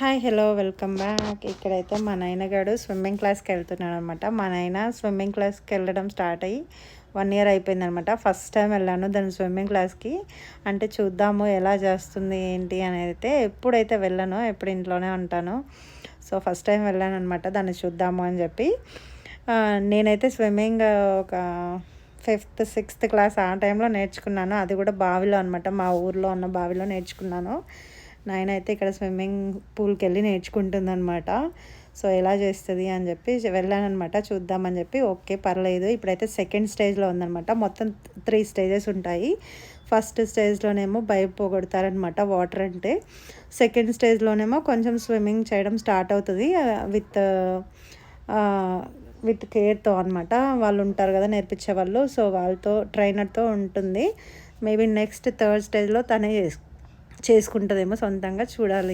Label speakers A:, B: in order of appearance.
A: Hi hello welcome back. ఇక్కడైతే మా నాయనగాడు swimming క్లాస్కి వెళ్తున్నాడు అనమాట. మా నాయన స్విమ్మింగ్ క్లాస్కి వెళ్ళడం స్టార్ట్ అయ్యి 1 ఇయర్ అయిపోయిందనమాట. ఫస్ట్ టైం వెళ్ళాను దాని స్విమ్మింగ్ క్లాస్కి. అంటే చూద్దాము ఎలా చేస్తుంది ఏంటి అనేది. అయితే ఎప్పుడైతే వెళ్ళానో ఎప్పుడు ఇంట్లోనే ఉంటాను. సో ఫస్ట్ టైం వెళ్ళాను అనమాట, దాన్ని చూద్దాము అని చెప్పి. నేనైతే స్విమ్మింగ్ ఒక 5th 6th క్లాస్ ఆ టైంలో నేర్చుకున్నాను. అది కూడా బావిలో అనమాట, మా ఊర్లో ఉన్న బావిలో నేర్చుకున్నాను. నాయన అయితే ఇక్కడ స్విమ్మింగ్ పూల్కి వెళ్ళి నేర్చుకుంటుందనమాట. సో ఎలా చేస్తుంది అని చెప్పి వెళ్ళానమాట చూద్దామని చెప్పి. ఓకే పర్లేదు. ఇప్పుడైతే సెకండ్ స్టేజ్లో ఉందనమాట. మొత్తం 3 స్టేజెస్ ఉంటాయి. ఫస్ట్ స్టేజ్లోనేమో భయపోగొడతారనమాట వాటర్ అంటే. సెకండ్ స్టేజ్లోనేమో కొంచెం స్విమ్మింగ్ చేయడం స్టార్ట్ అవుతుంది విత్ కేర్తో అనమాట. వాళ్ళు ఉంటారు కదా నేర్పించే వాళ్ళు, సో వాళ్ళతో ట్రైనర్తో ఉంటుంది. మేబీ నెక్స్ట్ 3rd స్టేజ్లో తనే చేసుకుంటుందేమో సొంతంగా, చూడాలి.